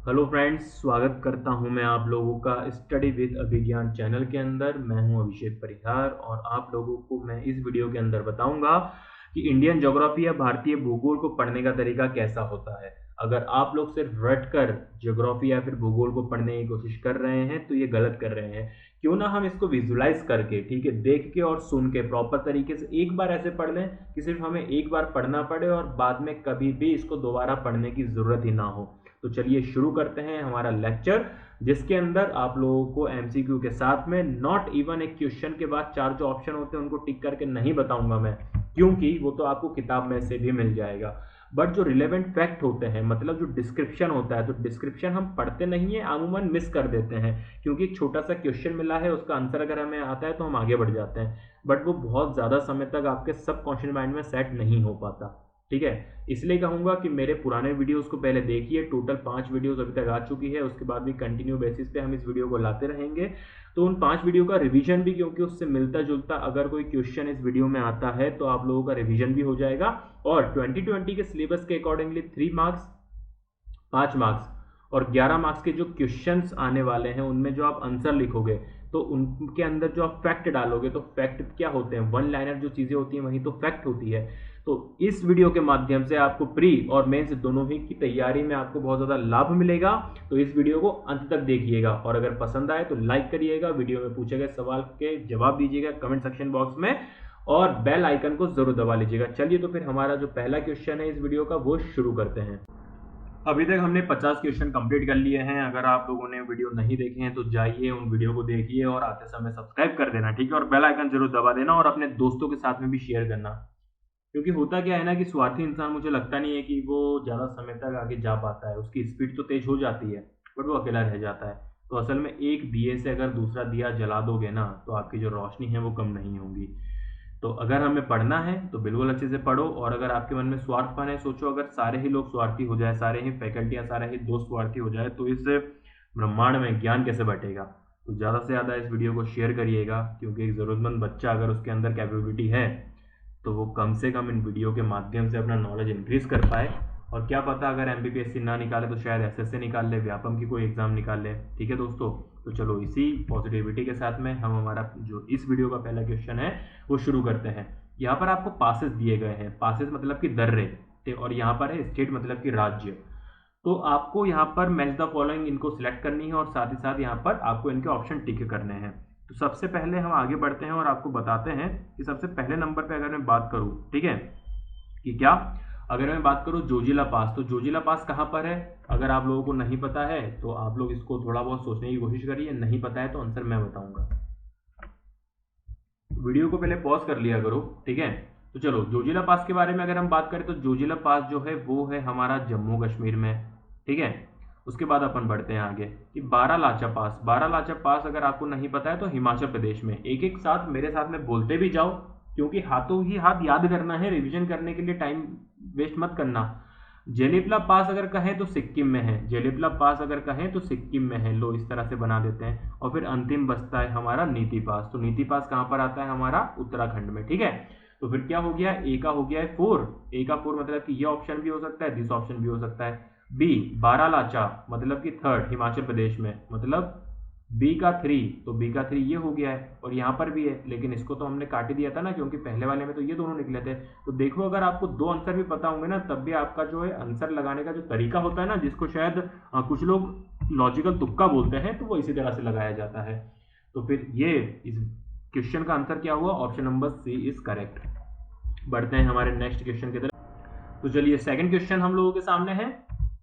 Hello friends, स्वागत करता हूं मैं आप लोगों का स्टडी विद अभिज्ञान चैनल के अंदर। मैं हूं अभिषेक परिहार और आप लोगों को मैं इस वीडियो के अंदर बताऊंगा कि इंडियन ज्योग्राफी या भारतीय भूगोल को पढ़ने का तरीका कैसा होता है। अगर आप लोग सिर्फ रट कर ज्योग्राफी या फिर भूगोल को पढ़ने की कोशिश कर रहे हैं तो ये गलत कर रहे हैं। क्यों ना हम इसको विजुलाइज करके, ठीक है, देख के और सुन के प्रॉपर तरीके से एक बार ऐसे पढ़ लें कि सिर्फ हमें एक बार पढ़ना पड़े और बाद में कभी भी इसको दोबारा पढ़ने की जरूरत ही ना हो। तो चलिए शुरू करते हैं हमारा लेक्चर, जिसके अंदर आप लोगों को एमसीक्यू के साथ में नॉट इवन एक क्वेश्चन के बाद चार जो ऑप्शन होते हैं उनको टिक करके नहीं बताऊंगा मैं, क्योंकि वो तो आपको किताब में से भी मिल जाएगा। बट जो रिलेवेंट फैक्ट होते हैं, मतलब जो डिस्क्रिप्शन होता है, तो डिस्क्रिप्शन हम पढ़ते नहीं है, अमूमन मिस कर देते हैं, क्योंकि एक छोटा सा क्वेश्चन मिला है, उसका आंसर अगर हमें आता है तो हम आगे बढ़ जाते हैं, बट वो बहुत ज़्यादा समय तक आपके सब कॉन्शियस माइंड में सेट नहीं हो पाता। ठीक है, इसलिए कहूंगा कि मेरे पुराने वीडियोस को पहले देखिए। टोटल 5 वीडियोस अभी तक आ चुकी है, उसके बाद भी कंटिन्यू बेसिस पे हम इस वीडियो को लाते रहेंगे। तो उन 5 वीडियो का रिवीजन भी, क्योंकि उससे मिलता जुलता अगर कोई क्वेश्चन इस वीडियो में आता है तो आप लोगों का रिवीजन भी हो जाएगा। और 2020 के सिलेबस के अकॉर्डिंगली 3 मार्क्स, 5 मार्क्स और 11 मार्क्स के जो क्वेश्चंस आने वाले हैं उनमें जो आप आंसर लिखोगे तो उनके अंदर जो आप फैक्ट डालोगे, तो फैक्ट क्या होते हैं, वन लाइनर जो चीज़ें होती हैं वही तो फैक्ट होती है। तो इस वीडियो के माध्यम से आपको प्री और मेंस दोनों ही की तैयारी में आपको बहुत ज़्यादा लाभ मिलेगा। तो इस वीडियो को अंत तक देखिएगा और अगर पसंद आए तो लाइक करिएगा, वीडियो में पूछे गए सवाल के जवाब दीजिएगा कमेंट सेक्शन बॉक्स में और बेल आइकन को जरूर दबा लीजिएगा। चलिए तो फिर हमारा जो पहला क्वेश्चन है इस वीडियो का वो शुरू करते हैं। अभी तक हमने 50 क्वेश्चन कंप्लीट कर लिए हैं। अगर आप लोगों ने वीडियो नहीं देखे हैं तो जाइए उन वीडियो को देखिए और आते समय सब्सक्राइब कर देना, ठीक है, और बेल आइकन जरूर दबा देना और अपने दोस्तों के साथ में भी शेयर करना। क्योंकि होता क्या है ना कि स्वार्थी इंसान, मुझे लगता नहीं है कि वो ज़्यादा समय तक आगे जा पाता है। उसकी स्पीड तो तेज हो जाती है बट वो अकेला रह जाता है। तो असल में एक दिए से अगर दूसरा दिया जला दोगे ना तो आपकी जो रोशनी है वो कम नहीं होगी। तो अगर हमें पढ़ना है तो बिल्कुल अच्छे से पढ़ो, और अगर आपके मन में स्वार्थपन है, सोचो अगर सारे ही लोग स्वार्थी हो जाए, सारे ही फैकल्टियाँ, सारे ही दोस्त स्वार्थी हो जाए तो इस ब्रह्मांड में ज्ञान कैसे बटेगा। तो ज़्यादा से ज़्यादा इस वीडियो को शेयर करिएगा, क्योंकि एक ज़रूरतमंद बच्चा अगर उसके अंदर कैपेबिलिटी है तो वो कम से कम इन वीडियो के माध्यम से अपना नॉलेज इंक्रीज कर पाए। और क्या पता अगर एमपीपीएससी ना निकाले तो शायद एसएससी निकाल ले, व्यापम की कोई एग्जाम निकाल ले। ठीक है दोस्तों, तो चलो इसी पॉजिटिविटी के साथ में हम हमारा जो इस वीडियो का पहला क्वेश्चन है वो शुरू करते हैं। यहाँ पर आपको पासेस दिए गए हैं, पासेस मतलब कि दर्रे, और यहाँ पर है स्टेट मतलब कि राज्य। तो आपको यहाँ पर मैच द फॉलोइंग इनको सिलेक्ट करनी है और साथ ही साथ यहाँ पर आपको इनके ऑप्शन टिक करने हैं। तो सबसे पहले हम आगे बढ़ते हैं और आपको बताते हैं कि सबसे पहले नंबर पे अगर मैं बात करूँ, ठीक है, कि क्या, अगर मैं बात करूँ जोजिला पास, तो जोजिला पास कहाँ पर है। अगर आप लोगों को नहीं पता है तो आप लोग इसको थोड़ा बहुत सोचने की कोशिश करिए, नहीं पता है तो आंसर मैं बताऊंगा। वीडियो को पहले पॉज कर लिया करो, ठीक है। तो चलो जोजिला पास के बारे में अगर हम बात करें तो जोजिला पास जो है वो है हमारा जम्मू कश्मीर में, ठीक है। उसके बाद अपन बढ़ते हैं आगे कि बारालाचा पास, बारालाचा पास अगर आपको नहीं पता है तो हिमाचल प्रदेश में। एक एक साथ मेरे साथ में बोलते भी जाओ, क्योंकि हाथों ही हाथ याद करना है, रिवीजन करने के लिए टाइम वेस्ट मत करना। जेलिपला पास अगर कहें तो सिक्किम में है, जेलिपला पास अगर कहें तो सिक्किम में है। लो इस तरह से बना देते हैं। और फिर अंतिम बचता है हमारा नीति पास, तो नीति पास कहाँ पर आता है, हमारा उत्तराखंड में, ठीक है। तो फिर क्या हो गया, ए का हो गया है 4, ए का 4 मतलब कि ये ऑप्शन भी हो सकता है, दिस ऑप्शन भी हो सकता है। बी बारालाचा मतलब कि थर्ड हिमाचल प्रदेश में, मतलब बी का 3, तो बी का 3 ये हो गया है और यहाँ पर भी है, लेकिन इसको तो हमने काट ही दिया था ना, क्योंकि पहले वाले में तो ये दोनों निकले थे। तो देखो अगर आपको दो आंसर भी पता होंगे ना तब भी आपका जो है आंसर लगाने का जो तरीका होता है ना, जिसको शायद कुछ लोग लॉजिकल तुक्का बोलते हैं, तो वो इसी तरह से लगाया जाता है। तो फिर ये इस क्वेश्चन का आंसर क्या हुआ, option number C is correct. बढ़ते हैं हमारे नेक्स्ट क्वेश्चन की तरफ। तो चलिए सेकंड क्वेश्चन हम लोगों के सामने है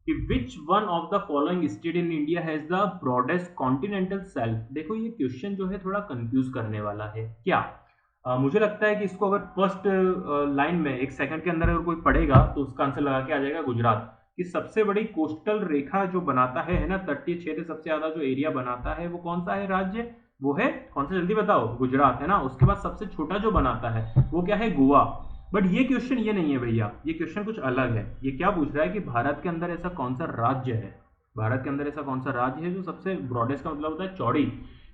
कि which one of the following state in India has the broadest continental shelf. देखो ये क्वेश्चन जो है थोड़ा कंफ्यूज करने वाला है। क्या मुझे लगता है कि इसको अगर फर्स्ट लाइन में एक सेकंड के अंदर अगर कोई पढ़ेगा तो उसका आंसर लगा के आ जाएगा गुजरात। कि सबसे बड़ी कोस्टल रेखा जो बनाता है ना, तटीय क्षेत्र सबसे ज्यादा जो एरिया बनाता है वो कौन सा है राज्य, वो है कौन सा, जल्दी बताओ, गुजरात है ना। उसके बाद सबसे छोटा जो बनाता है वो क्या है, गोवा। बट ये क्वेश्चन ये नहीं है भैया, ये क्वेश्चन कुछ अलग है। ये क्या पूछ रहा है कि भारत के अंदर ऐसा कौन सा राज्य है, भारत के अंदर ऐसा कौन सा राज्य है जो सबसे ब्रॉडेस्ट का मतलब होता है चौड़ी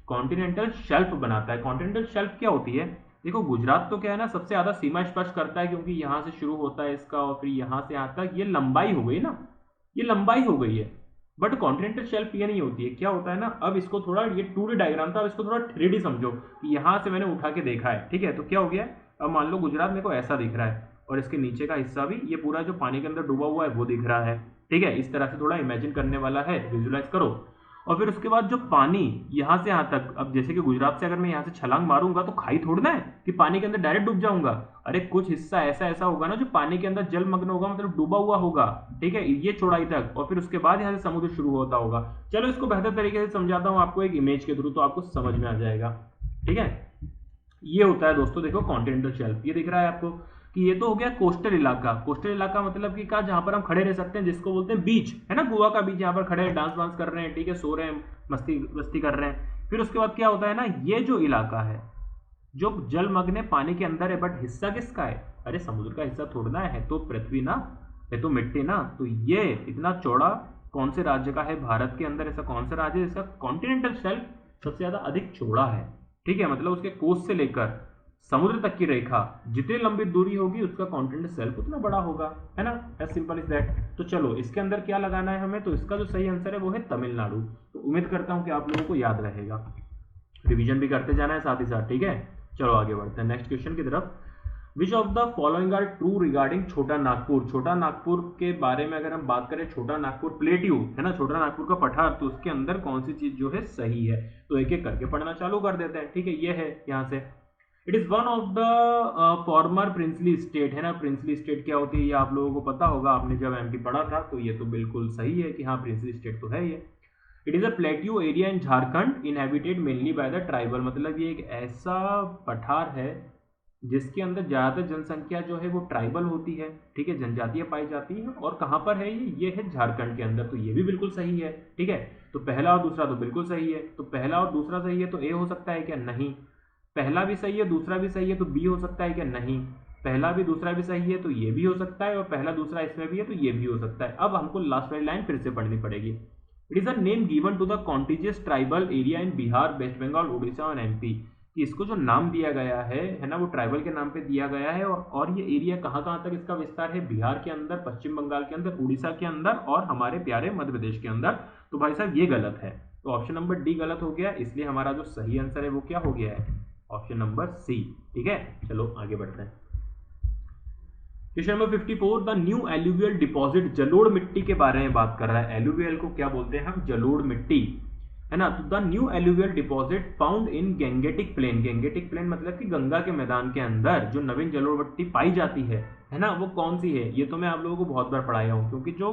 कॉन्टिनेंटल शेल्फ बनाता है। कॉन्टिनेंटल शेल्फ क्या होती है, देखो गुजरात तो क्या है ना सबसे ज्यादा सीमा स्पर्श करता है, क्योंकि यहां से शुरू होता है इसका और फिर यहां से यहां तक ये लंबाई हो गई ना, ये लंबाई हो गई है। बट कॉन्टिनेंटल शेल्फ ये नहीं होती है। क्या होता है ना, अब इसको थोड़ा, ये 2D डायग्राम था, अब इसको थोड़ा 3D समझो कि यहाँ से मैंने उठा के देखा है, ठीक है। तो क्या हो गया, अब मान लो गुजरात मेरे को ऐसा दिख रहा है और इसके नीचे का हिस्सा भी ये पूरा जो पानी के अंदर डूबा हुआ है वो दिख रहा है, ठीक है। इस तरह से थोड़ा इमेजिन करने वाला है, विजुलाइज करो। और फिर उसके बाद जो पानी यहाँ से यहाँ तक, अब जैसे कि गुजरात से अगर मैं यहाँ से छलांग मारूंगा तो खाई थोड़ना है कि पानी के अंदर डायरेक्ट डूब जाऊंगा। अरे कुछ हिस्सा ऐसा ऐसा होगा ना जो पानी के अंदर जलमग्न होगा, मतलब डूबा हुआ होगा, ठीक है, ये चौड़ाई तक। और फिर उसके बाद यहाँ से समुद्र शुरू होता होगा। चलो इसको बेहतर तरीके से समझाता हूँ आपको एक इमेज के थ्रू, तो आपको समझ में आ जाएगा, ठीक है। ये होता है दोस्तों, देखो कॉन्टिनेंटल शेल्फ, ये दिख रहा है आपको कि ये तो हो गया कोस्टल इलाका। कोस्टल इलाका मतलब कि कहा, जहां पर हम खड़े रह सकते हैं, जिसको बोलते हैं बीच, है ना, गोवा का बीच, जहां पर खड़े डांस वांस कर रहे हैं, ठीक है, सो रहे हैं, मस्ती मस्ती कर रहे हैं। फिर उसके बाद क्या होता है ना, ये जो इलाका है जो जलमग्न पानी के अंदर है, बट हिस्सा किसका है, अरे समुद्र का हिस्सा थोड़ना है तो पृथ्वी ना, है तो मिट्टी ना। तो ये इतना चौड़ा कौन से राज्य का है भारत के अंदर, ऐसा कौन सा राज्य है जिसका कॉन्टिनेंटल शेल्फ सबसे ज्यादा अधिक चौड़ा है, ठीक है। मतलब उसके कोस्ट से लेकर समुद्र तक की रेखा जितनी लंबी दूरी होगी उसका कॉन्टिनेंटल शेल्फ उतना बड़ा होगा, है ना, एज सिंपल इज दैट। तो चलो इसके अंदर क्या लगाना है हमें, तो इसका जो सही आंसर है वो है तमिलनाडु। तो उम्मीद करता हूं कि आप लोगों को याद रहेगा, रिवीजन भी करते जाना है साथ ही साथ, ठीक है। चलो आगे बढ़ते हैं नेक्स्ट क्वेश्चन की तरफ। Which of the following are true regarding Chota Nagpur. छोटा नागपुर के बारे में अगर हम बात करें, छोटा नागपुर प्लेट्यू है ना, छोटा नागपुर का पठार, तो उसके अंदर कौन सी चीज जो है सही है। तो एक एक करके पढ़ना चालू कर देते हैं, ठीक है। ये है यहाँ से, it is one of the former princely state, है ना। प्रिंसली स्टेट क्या होती है ये आप लोगों को पता होगा, आपने जब एमपी पढ़ा था, तो ये तो बिल्कुल सही है कि हाँ प्रिंसली स्टेट तो है ये। It is a plateau area in Jharkhand inhabited mainly by the tribal, मतलब ये एक ऐसा पठार है जिसके अंदर ज्यादातर जनसंख्या जो है वो ट्राइबल होती है, ठीक है, जनजातियां पाई जाती है। और कहाँ पर है ये है झारखंड के अंदर। तो ये भी बिल्कुल सही है, ठीक है। तो पहला और दूसरा तो बिल्कुल सही है। तो पहला और दूसरा सही है तो ए हो सकता है क्या, नहीं। पहला भी सही है दूसरा भी सही है तो बी हो सकता है क्या, नहीं। पहला भी दूसरा भी सही है तो ये भी हो सकता है, और पहला दूसरा इसमें भी है तो ये भी हो सकता है। अब हमको लास्ट वाली लाइन फिर से पढ़नी पड़ेगी। It is a name given to the contiguous tribal area in Bihar, West Bengal, Orissa और एमपी। कि इसको जो नाम दिया गया है ना, वो ट्राइबल के नाम पे दिया गया है। और ये एरिया कहाँ कहाँ तक इसका विस्तार है, बिहार के अंदर, पश्चिम बंगाल के अंदर, उड़ीसा के अंदर और हमारे प्यारे मध्य प्रदेश के अंदर। तो भाई साहब ये गलत है, तो ऑप्शन नंबर डी गलत हो गया। इसलिए हमारा जो सही आंसर है वो क्या हो गया है, ऑप्शन नंबर सी, ठीक है। चलो आगे बढ़ते हैं। Question number 54, the new alluvial deposit, जलोढ़ मिट्टी के बारे में बात कर रहा है। एलुवियल को क्या बोलते हैं हम, जलोढ़ मिट्टी, है ना। तो the new alluvial deposit found in Gangetic plain, Gangetic plain मतलब कि गंगा के मैदान के अंदर जो नवीन जलोढ़ मिट्टी पाई जाती है ना, वो कौन सी है। ये तो मैं आप लोगों को बहुत बार पढ़ाया हूँ, क्योंकि जो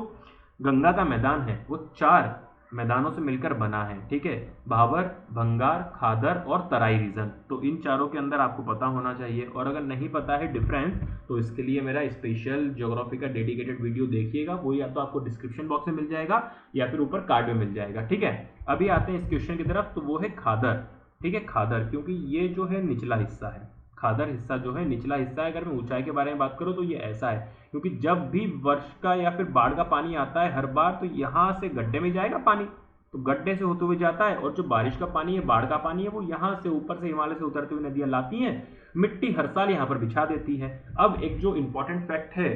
गंगा का मैदान है वो 4 मैदानों से मिलकर बना है, ठीक है। भाबर, भंगार, खादर और तराई रीजन। तो इन चारों के अंदर आपको पता होना चाहिए। और अगर नहीं पता है डिफरेंस, तो इसके लिए मेरा स्पेशल ज्योग्राफी का डेडिकेटेड वीडियो देखिएगा, वो या तो आपको डिस्क्रिप्शन बॉक्स में मिल जाएगा या फिर ऊपर कार्ड में मिल जाएगा, ठीक है। अभी आते हैं इस क्वेश्चन की तरफ, तो वो है खादर, ठीक है। खादर क्योंकि ये जो है निचला हिस्सा है, खादर हिस्सा जो है निचला हिस्सा है। अगर मैं ऊंचाई के बारे में बात करूं तो ये ऐसा है, क्योंकि जब भी वर्ष का या फिर बाढ़ का पानी आता है हर बार, तो यहाँ से गड्ढे में जाएगा पानी, तो गड्ढे से होते हुए जाता है। और जो बारिश का पानी है, बाढ़ का पानी है, वो यहाँ से ऊपर से हिमालय से उतरते हुए नदियां लाती हैं, मिट्टी हर साल यहाँ पर बिछा देती है। अब एक जो इंपॉर्टेंट फैक्ट है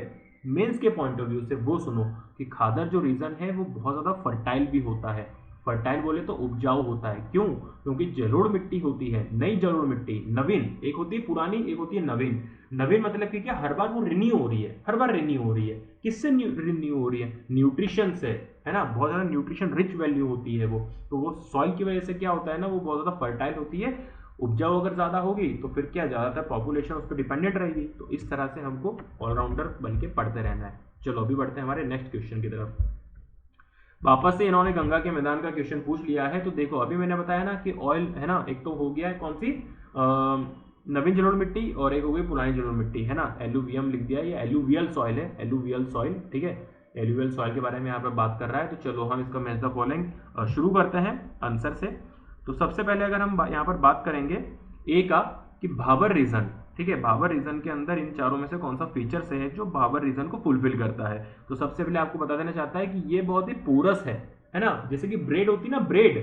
मेंस के पॉइंट ऑफ व्यू से, वो सुनो कि खादर जो रीजन है वो बहुत ज्यादा फर्टाइल भी होता है। फर्टाइल बोले तो उपजाऊ होता है। क्यों, क्योंकि जलोढ़ मिट्टी होती है, नई जलोढ़ मिट्टी, नवीन, एक होती है पुरानी, एक होती है नवीन। नवीन मतलब कि क्या, हर बार वो रिन्यू हो रही है, हर बार रिन्यू हो रही है। किससे रिन्यू हो रही है, न्यूट्रिशन से, है ना। बहुत ज्यादा न्यूट्रिशन रिच वैल्यू होती है वो। तो वो सॉइल की वजह से क्या होता है ना, वो बहुत ज्यादा फर्टाइल होती है। उपजाऊ अगर ज्यादा होगी तो फिर क्या, ज्यादातर पॉपुलेशन उस पर डिपेंडेंट रहेगी। तो इस तरह से हमको ऑलराउंडर बन के पढ़ते रहना है। चलो अभी बढ़ते हैं हमारे नेक्स्ट क्वेश्चन की तरफ। वापस से इन्होंने गंगा के मैदान का क्वेश्चन पूछ लिया है। तो देखो अभी मैंने बताया ना कि ऑयल, है ना, एक तो हो गया है कौन सी, नवीन जलोढ़ मिट्टी, और एक हो गई पुरानी जलोढ़ मिट्टी, है ना। एलुवियम लिख दिया, ये एलुवियल सॉइल है, एलुवियल सॉइल, ठीक है। एलुवियल सॉइल के बारे में यहाँ पर बात कर रहा है। तो चलो हम इसका मैच द फॉलोइंग शुरू करते हैं आंसर से। तो सबसे पहले अगर हम यहाँ पर बात करेंगे ए का, कि भाबर रीजन, ठीक है, भाबर रीजन के अंदर इन चारों में से कौन सा फीचर्स है जो भाबर रीजन को फुलफिल करता है। तो सबसे पहले आपको बता देना चाहता है कि ये बहुत ही पोरस है ना। जैसे कि ब्रेड होती है ना, ब्रेड,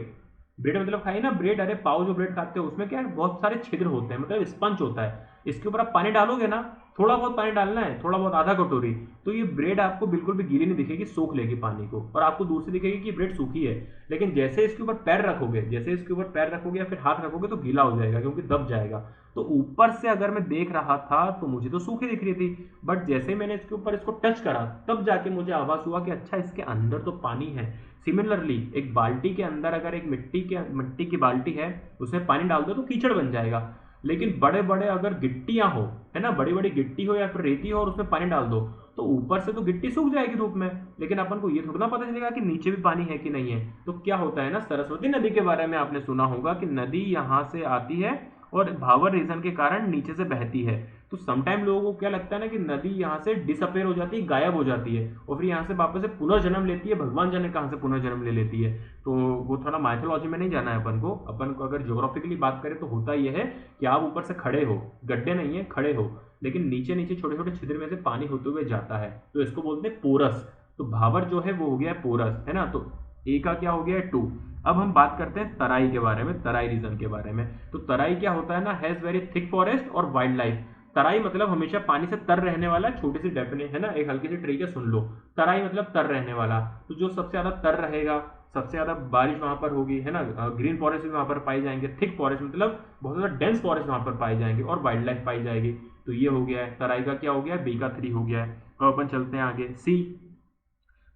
ब्रेड मतलब खाई ना ब्रेड, अरे पाव जो ब्रेड खाते हो उसमें क्या है, बहुत सारे छिद्र होते हैं, मतलब स्पंज होता है। इसके ऊपर आप पानी डालोगे ना, थोड़ा बहुत पानी डालना है, थोड़ा बहुत, आधा कटोरी, तो ये ब्रेड आपको बिल्कुल भी गीली नहीं दिखेगी, सोख लेगी पानी को, और आपको दूर से दिखेगी कि ब्रेड सूखी है। लेकिन जैसे इसके ऊपर पैर रखोगे, जैसे इसके ऊपर पैर रखोगे या फिर हाथ रखोगे तो गीला हो जाएगा, क्योंकि दब जाएगा। तो ऊपर से अगर मैं देख रहा था तो मुझे तो सूखी दिख रही थी, बट जैसे ही मैंने इसके ऊपर इसको टच करा तब जाके मुझे आभास हुआ कि अच्छा इसके अंदर तो पानी है। सिमिलरली एक बाल्टी के अंदर अगर एक मिट्टी की बाल्टी है, उसमें पानी डाल दो तो कीचड़ बन जाएगा। लेकिन बड़े बड़े अगर गिट्टियां हो, है ना, बड़ी बड़ी गिट्टी हो या फिर रेती हो और उसमें पानी डाल दो तो ऊपर से तो गिट्टी सूख जाएगी धूप में, लेकिन अपन को ये थोड़ा ना पता चलेगा कि नीचे भी पानी है कि नहीं है। तो क्या होता है ना, सरस्वती नदी के बारे में आपने सुना होगा कि नदी यहाँ से आती है और भावर रीजन के कारण नीचे से बहती है। तो समटाइम लोगों को क्या लगता है ना कि नदी यहाँ से डिसअपेयर हो जाती है, गायब हो जाती है, और फिर यहाँ से वापस से पुनर्जन्म लेती है, भगवान जाने कहाँ से पुनर्जन्म ले लेती है। तो वो थोड़ा माइथोलॉजी में नहीं जाना है अपन को अगर ज्योग्राफिकली बात करें तो होता यह है कि आप ऊपर से खड़े हो, गड्ढे नहीं है, खड़े हो, लेकिन नीचे नीचे छोटे छोटे छिद्र में से पानी होते हुए जाता है, तो इसको बोलते हैं पोरस। तो भावर जो है वो हो गया है पोरस, है ना। तो ए का क्या हो गया है 2। अब हम बात करते हैं तराई के बारे में, तराई रीजन के बारे में। तो तराई क्या होता है ना, हैज वेरी थिक फॉरेस्ट और वाइल्ड लाइफ। तराई मतलब हमेशा पानी से तर रहने वाला, छोटी सी डेफिनेशन है ना, एक हल्की सी ट्रिक है, सुन लो। तराई मतलब तर रहने वाला, तो जो सबसे ज्यादा तर रहेगा, सबसे ज्यादा बारिश वहां पर होगी, है ना, ग्रीन फॉरेस्ट भी वहां पर पाई जाएंगे, थिक फॉरेस्ट मतलब बहुत ज्यादा डेंस फॉरेस्ट वहां पर पाई जाएंगे, और वाइल्ड लाइफ पाई जाएगी। तो ये हो गया है तराई का, क्या हो गया है, बी का 3 हो गया है। अब अपन चलते हैं आगे, सी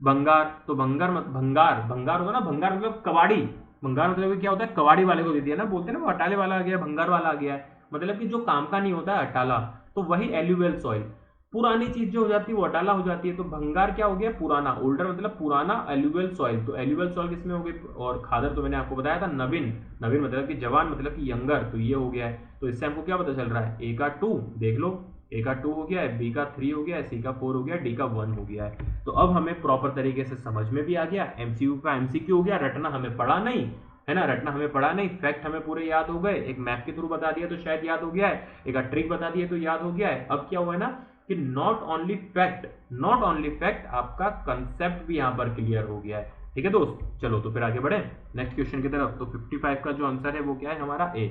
भंगार। तो भंगार भंगार भंगार होगा ना, भंगार मतलब कबाड़ी। भंगार मतलब क्या होता है, कबाड़ी वाले को दे दिया ना, बोलते हैं ना वो अटाले वाला आ गया, भंगार वाला आ गया है, मतलब कि जो काम का नहीं होता है, अटाला। तो वही एल्यूवियल सॉइल, पुरानी चीज जो हो जाती है वो अटाला हो जाती है। तो भंगार क्या हो गया, पुराना, ओल्डर मतलब पुराना, एल्यूवियल सॉइल। तो एल्यूवियल सॉइल किसमें हो गई, और खादर तो मैंने आपको बताया था, नवीन, नवीन मतलब कि जवान, मतलब कि यंगर, तो ये हो गया है। तो इससे हमको क्या पता चल रहा है, ए का 2 देख लो, ए का 2 हो गया है, बी का 3 हो गया है, सी का 4 हो गया, डी का 1 हो गया है। तो अब हमें प्रॉपर तरीके से समझ में भी आ गया, एमसीक्यू का एमसीक्यू हो गया, रटना हमें पड़ा नहीं, है ना, रटना हमें पड़ा नहीं, फैक्ट हमें पूरे याद हो गए, एक मैप के थ्रू बता दिया तो शायद याद हो गया है, एक ट्रिक बता दिया तो याद हो गया है। अब क्या हुआ है ना कि not only fact, not only fact, आपका कंसेप्ट भी यहां पर क्लियर हो गया है। ठीक है दोस्त, चलो तो फिर आगे बढ़े नेक्स्ट क्वेश्चन की तरफ। तो 55 का जो आंसर है वो क्या है हमारा, A.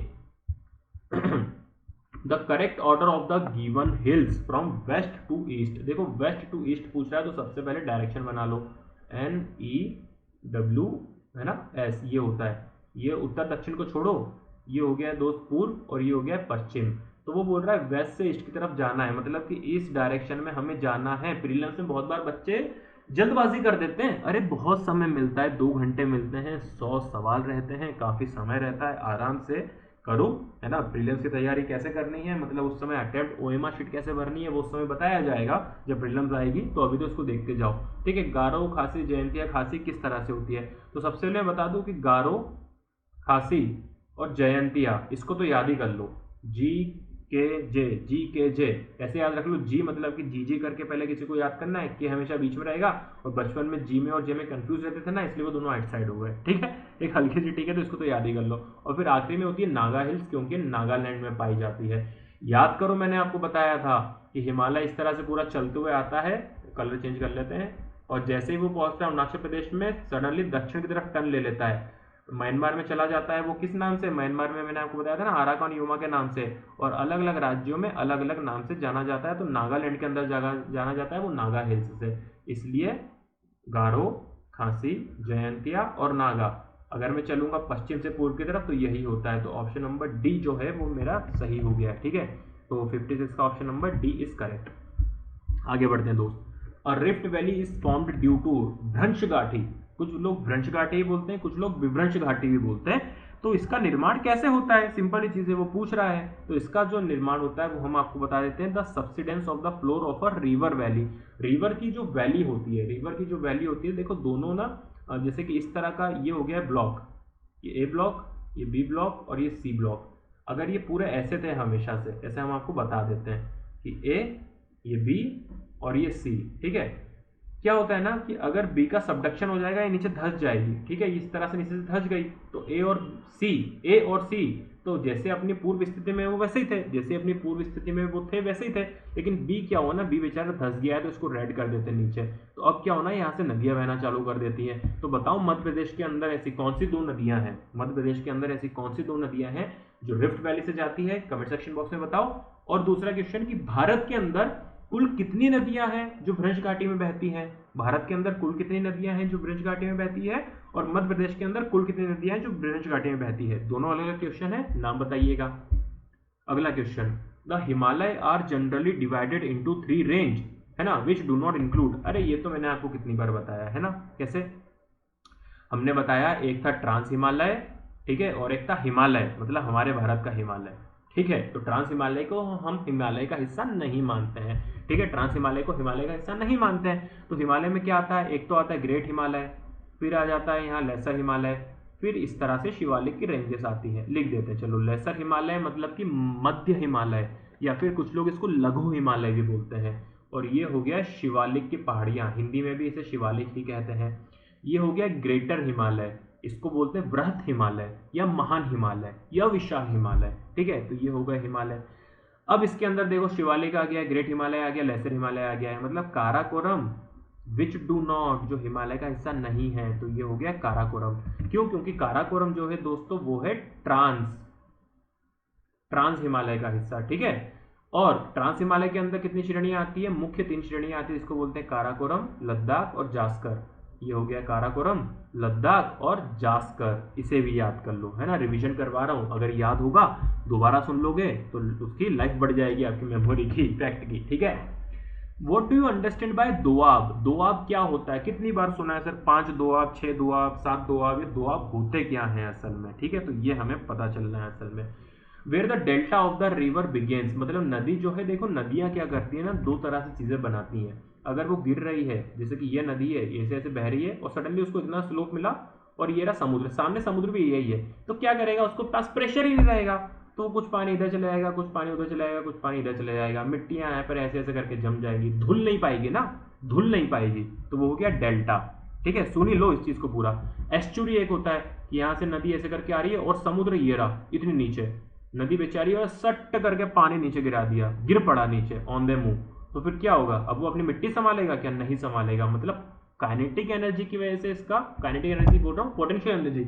The correct order of the given hills from west to east. देखो वेस्ट टू ईस्ट पूछ रहा है, तो सबसे पहले डायरेक्शन बना लो, NEW, है ना, S, ये होता है, ये उत्तर दक्षिण को छोड़ो, ये हो गया दोस्त पूर्व और ये हो गया पश्चिम। तो वो बोल रहा है वेस्ट से ईस्ट की तरफ जाना है, मतलब कि इस डायरेक्शन में हमें जाना है। प्रीलिम्स में बहुत बार बच्चे जल्दबाजी कर देते हैं, अरे बहुत समय मिलता है, 2 घंटे मिलते हैं, 100 सवाल रहते हैं, काफी समय रहता है, आराम से करो, है ना। प्रीलिम्स की तैयारी कैसे करनी है, मतलब उस समय अटेम्प्ट ओएमआर शीट कैसे भरनी है वो उस समय बताया जाएगा जब प्रीलिम्स आएगी, तो अभी तो इसको देखते जाओ। ठीक है, गारो, खासी, जयंतिया, खासी किस तरह से होती है। तो सबसे पहले बता दूं कि गारो, खासी और जयंतिया, इसको तो याद ही कर लो, जी के जे, ऐसे याद रख लो। जी मतलब कि जी करके पहले किसी को याद करना है, के हमेशा बीच में रहेगा, और बचपन में जी में और जे में कंफ्यूज रहते थे ना, इसलिए वो दोनों आइट साइड हो गए। ठीक है, एक हल्की सी ठीक है, तो इसको तो याद ही कर लो। और फिर आखिरी में होती है नागा हिल्स, क्योंकि नागालैंड में पाई जाती है। याद करो, मैंने आपको बताया था कि हिमालय इस तरह से पूरा चलते हुए आता है, कलर चेंज कर लेते हैं, और जैसे ही वो पहुंचता है अरुणाचल प्रदेश में, सडनली दक्षिण की तरफ टर्न ले लेता है, म्यांमार में चला जाता है। वो किस नाम से, म्यांमार में मैंने आपको बताया था ना, आराकान यूमा के नाम से, और अलग अलग राज्यों में अलग अलग नाम से जाना जाता है। तो नागालैंड के अंदर जाना जाता है वो नागा हिल्स से, इसलिए गारो, खासी, जयंतिया और नागा। अगर मैं चलूंगा पश्चिम से पूर्व की तरफ तो यही होता है। तो ऑप्शन नंबर डी जो है वो मेरा सही हो गया। ठीक है, तो 56 का option number D is correct. आगे बढ़ते हैं दोस्त। A rift valley is formed due to भ्रंश घाटी, कुछ लोग भ्रंश घाटी बोलते हैं, कुछ लोग विभ्रंश घाटी भी बोलते हैं। तो इसका निर्माण कैसे होता है, सिंपल ही चीज है, वो पूछ रहा है। तो इसका जो निर्माण होता है वो हम आपको बता देते हैं, the subsidence of the floor of a river valley. River की जो वैली होती है, रिवर की जो वैली होती है, देखो दोनों ना, जैसे कि इस तरह का ये हो गया ब्लॉक, ये ए ब्लॉक, ये बी ब्लॉक और ये सी ब्लॉक। अगर ये पूरे ऐसे थे हमेशा से, ऐसे हम आपको बता देते हैं कि ए, ये बी और ये सी। ठीक है, क्या होता है ना कि अगर बी का सबडक्शन हो जाएगा, ये नीचे धस जाएगी। ठीक है, इस तरह से नीचे से धस गई, तो ए और सी, तो जैसे अपनी पूर्व स्थिति में वो वैसे ही थे, जैसे अपनी पूर्व स्थिति में वो थे वैसे ही थे। लेकिन बी क्या हुआ ना, बी बेचारा धस गया है, तो इसको रेड कर देते हैं नीचे। तो अब क्या होना, यहाँ से नदियां बहना चालू कर देती हैं। तो बताओ मध्य प्रदेश के अंदर ऐसी कौन सी 2 नदियां हैं, मध्य प्रदेश के अंदर ऐसी कौन सी 2 नदियां हैं जो रिफ्ट वैली से जाती है, कमेंट सेक्शन बॉक्स में बताओ। और दूसरा क्वेश्चन कि भारत के अंदर कुल कितनी नदियां हैं जो ब्रज घाटी में बहती हैं, भारत के अंदर कुल कितनी नदियां हैं जो ब्रज घाटी में बहती है, और मध्य प्रदेश के अंदर कुल कितनी नदियां हैं जो ब्रज घाटी में बहती है। दोनों अलग अलग क्वेश्चन है, नाम बताइएगा। अगला क्वेश्चन, the Himalaya are generally divided into 3 range, है ना, विच डू नॉट इंक्लूड। अरे ये तो मैंने आपको कितनी बार बताया है ना, कैसे हमने बताया, एक था ट्रांस हिमालय, ठीक है, और एक था हिमालय, मतलब हमारे भारत का हिमालय, ठीक है। तो ट्रांस हिमालय को हम हिमालय का हिस्सा नहीं मानते हैं, ठीक है, ट्रांस हिमालय को हिमालय का हिस्सा नहीं मानते हैं। तो हिमालय में क्या आता है, एक तो आता है ग्रेट हिमालय, फिर आ जाता है यहाँ लेसर हिमालय, फिर इस तरह से शिवालिक की रेंजेस आती है। लिख देते हैं चलो, लेसर हिमालय मतलब कि मध्य हिमालय, या फिर कुछ लोग इसको लघु हिमालय भी बोलते हैं। और ये हो गया शिवालिक की पहाड़ियाँ, हिंदी में भी इसे शिवालिक ही कहते हैं। ये हो गया ग्रेटर हिमालय, इसको बोलते हैं बृहत हिमालय या महान हिमालय या विशाल हिमालय, ठीक है। तो ये हो गया हिमालय। अब इसके अंदर देखो, शिवालिक आ गया, ग्रेट हिमालय आ गया, लेसर हिमालय आ गया है, मतलब काराकोरम विच डू नॉट, जो हिमालय का हिस्सा नहीं है, तो ये हो गया काराकोरम। क्यों, क्योंकि काराकोरम जो है दोस्तों वो है ट्रांस हिमालय का हिस्सा, ठीक है। और ट्रांस हिमालय के अंदर कितनी श्रेणियां आती है, मुख्य 3 श्रेणियां आती है, इसको बोलते हैं काराकोरम, लद्दाख और जास्कर। ये हो गया काराकोरम, लद्दाख और जास्कर, इसे भी याद कर लो, है ना, रिवीजन करवा रहा हूं, अगर याद होगा दोबारा सुन लोगे तो उसकी लाइफ बढ़ जाएगी आपकी मेमोरी की, फैक्ट की, ठीक है। What do you understand by Doab, Doab क्या होता है, कितनी बार सुना है सर, 5 दोआब, 6 दोआब, 7 दोआब, ये दोआब होते क्या हैं असल में, ठीक है। तो ये हमें पता चलना है असल में। Where the delta of the river begins, मतलब नदी जो है, देखो नदियां क्या करती है ना, 2 तरह से चीजें बनाती हैं। अगर वो गिर रही है, जैसे कि ये नदी है, ऐसे ऐसे बह रही है और सडनली उसको इतना स्लोप मिला और ये रहा समुद्र, सामने समुद्र भी यही है, तो क्या करेगा, उसको पास प्रेशर ही नहीं रहेगा, तो कुछ पानी इधर चले जाएगा, कुछ पानी उधर चले जाएगा, कुछ पानी इधर चले जाएगा, मिट्टियां यहाँ पर ऐसे ऐसे करके जम जाएगी, धुल नहीं पाएगी ना, धुल नहीं पाएगी, तो वो हो गया डेल्टा, ठीक है। सुनी लो इस चीज को पूरा। एस्चुरी एक होता है कि यहाँ से नदी ऐसे करके आ रही है और समुद्र ये रहा इतनी नीचे, नदी बेचारी और सट करके पानी नीचे गिरा दिया, गिर पड़ा नीचे ऑन द मुंह, तो फिर क्या होगा, अब वो अपनी मिट्टी संभालेगा क्या, नहीं संभालेगा। मतलब काइनेटिक एनर्जी की वजह से इसका, काइनेटिक एनर्जी बोल रहा हूँ, पोटेंशियल एनर्जी,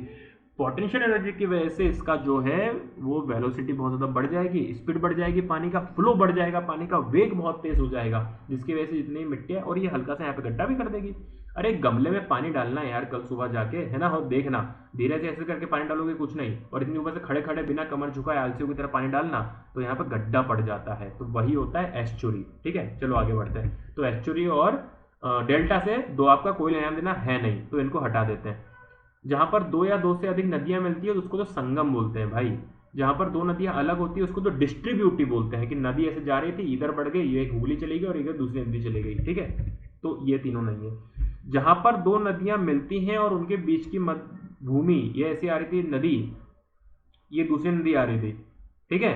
पोटेंशियल एनर्जी की वजह से इसका जो है वो वेलोसिटी बहुत ज़्यादा बढ़ जाएगी, स्पीड बढ़ जाएगी, पानी का फ्लो बढ़ जाएगा, पानी का वेग बहुत तेज हो जाएगा, जिसकी वजह से जितनी मिट्टी है, और ये हल्का सा यहाँ पे गड्ढा भी कर देगी। अरे गमले में पानी डालना है यार कल सुबह जाके, है ना, हो देखना, धीरे से ऐसे करके पानी डालोगे कुछ नहीं, और इतनी ऊपर से खड़े खड़े बिना कमर झुकाए आलसियों की तरह पानी डालना, तो यहाँ पर गड्ढा पड़ जाता है, तो वही होता है एस्चुरी, ठीक है। चलो आगे बढ़ते हैं। तो एस्चुरी और डेल्टा से दोआब का कोई लेना देना है नहीं, तो इनको हटा देते हैं। जहां पर 2 या 2 से अधिक नदियां मिलती है तो उसको तो संगम बोलते हैं भाई। जहां पर 2 नदियां अलग होती है उसको तो डिस्ट्रीब्यूटिव बोलते हैं, कि नदी ऐसे जा रही थी, इधर बढ़ गई, ये एक हुगली चली गई और इधर दूसरी नदी चली गई, ठीक है। तो ये तीनों नहीं है। जहां पर 2 नदियां मिलती हैं और उनके बीच की भूमि, ये ऐसी आ रही थी नदी, ये दूसरी नदी आ रही थी, ठीक है,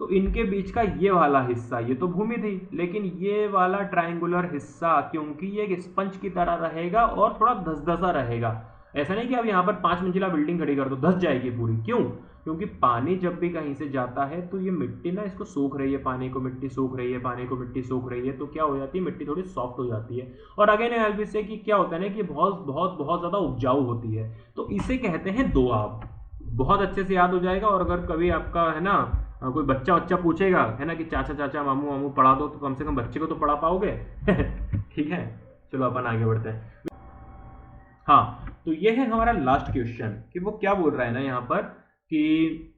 तो इनके बीच का ये वाला हिस्सा, ये तो भूमि थी, लेकिन ये वाला ट्रायंगुलर हिस्सा, क्योंकि ये एक स्पंज की तरह रहेगा और थोड़ा धसधसा रहेगा। ऐसा नहीं कि आप यहाँ पर 5 मंजिला बिल्डिंग खड़ी कर दो, धस जाएगी पूरी, क्यों, क्योंकि पानी जब भी कहीं से जाता है तो ये मिट्टी ना इसको सोख रही है, पानी को मिट्टी सोख रही है, पानी को मिट्टी सोख रही है, तो क्या हो जाती है, मिट्टी थोड़ी सॉफ्ट हो जाती है। और अगेन एनालिसिस से कि क्या होता है ना कि बहुत बहुत बहुत ज़्यादा उपजाऊ होती है, तो इसे कहते हैं दोआब। बहुत अच्छे से याद हो जाएगा। और अगर कभी आपका है ना कोई बच्चा पूछेगा है ना कि चाचा चाचा मामू मामू पढ़ा दो, तो कम से कम बच्चे को तो पढ़ा पाओगे ठीक है। चलो अपन आगे बढ़ते हैं। हाँ, तो ये है हमारा लास्ट क्वेश्चन कि वो क्या बोल रहा है ना यहाँ पर कि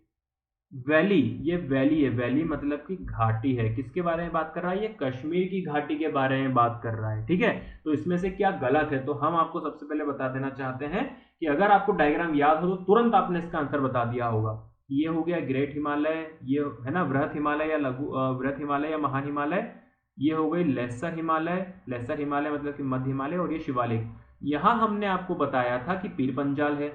वैली, ये वैली है, वैली मतलब कि घाटी है, किसके बारे में बात कर रहा है, ये कश्मीर की घाटी के बारे में बात कर रहा है, ठीक है। तो इसमें से क्या गलत है, तो हम आपको सबसे पहले बता देना चाहते हैं कि अगर आपको डायग्राम याद हो तो तुरंत आपने इसका आंसर बता दिया होगा। ये हो गया ग्रेट हिमालय, ये है ना वृहत हिमालय या लघु वृहत हिमालय या महान हिमालय, ये हो गई लेसर हिमालय, लेसर हिमालय मतलब कि मध्य हिमालय, और ये शिवालिक। यहाँ हमने आपको बताया था कि पीर पंजाल है,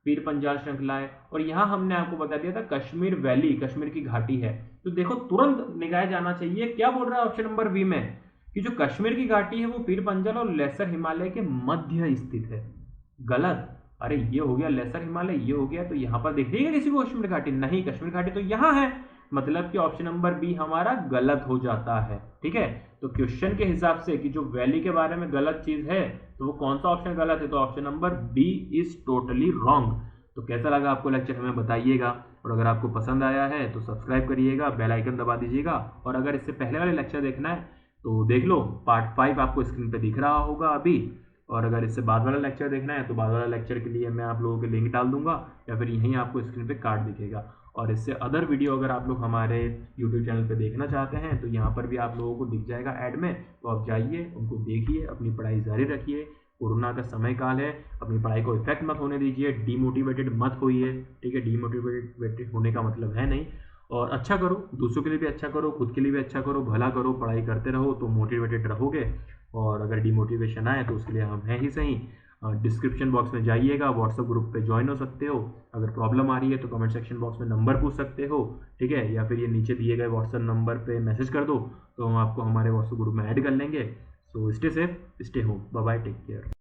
पीर पंजाल श्रृंखला है, और यहाँ हमने आपको बता दिया था कश्मीर वैली, कश्मीर की घाटी है। तो देखो तुरंत निगाह जाना चाहिए, क्या बोल रहा है ऑप्शन नंबर बी में कि जो कश्मीर की घाटी है वो पीर पंजाल और लेसर हिमालय के मध्य स्थित है। गलत, अरे ये हो गया लेसर हिमालय, ये हो गया, तो यहाँ पर दिख रही है किसी को कश्मीर घाटी, नहीं, कश्मीर घाटी तो यहाँ है, मतलब कि ऑप्शन नंबर बी हमारा गलत हो जाता है, ठीक है। तो क्वेश्चन के हिसाब से कि जो वैली के बारे में गलत चीज है, तो वो कौन सा ऑप्शन गलत है, तो option number B is totally wrong. तो कैसा लगा आपको लेक्चर हमें बताइएगा, और अगर आपको पसंद आया है तो सब्सक्राइब करिएगा, बेल आइकन दबा दीजिएगा, और अगर इससे पहले वाले लेक्चर देखना है तो देख लो, पार्ट 5 आपको स्क्रीन पे दिख रहा होगा अभी। और अगर इससे बाद वाला लेक्चर देखना है तो बाद वाला लेक्चर के लिए मैं आप लोगों के लिंक डाल दूंगा, या फिर यहीं आपको स्क्रीन पे कार्ड दिखेगा। और इससे अदर वीडियो अगर आप लोग हमारे यूट्यूब चैनल पे देखना चाहते हैं तो यहाँ पर भी आप लोगों को दिख जाएगा ऐड में, तो आप जाइए, उनको देखिए, अपनी पढ़ाई जारी रखिए। कोरोना का समय काल है, अपनी पढ़ाई को इफेक्ट मत होने दीजिए, डीमोटिवेटेड मत होइए, ठीक है। डीमोटिवेटेड होने का मतलब है नहीं। और अच्छा करो, दूसरों के लिए भी अच्छा करो, खुद के लिए भी अच्छा करो, भला करो, पढ़ाई करते रहो तो मोटिवेटेड रहोगे। और अगर डिमोटिवेशन आए तो उसके लिए हम हैं ही सही। डिस्क्रिप्शन बॉक्स में जाइएगा, व्हाट्सएप ग्रुप पे ज्वाइन हो सकते हो। अगर प्रॉब्लम आ रही है तो कमेंट सेक्शन बॉक्स में नंबर पूछ सकते हो, ठीक है, या फिर ये नीचे दिए गए व्हाट्सएप नंबर पे मैसेज कर दो, तो हम आपको हमारे व्हाट्सएप ग्रुप में ऐड कर लेंगे। So stay safe, stay home, bye bye, take care.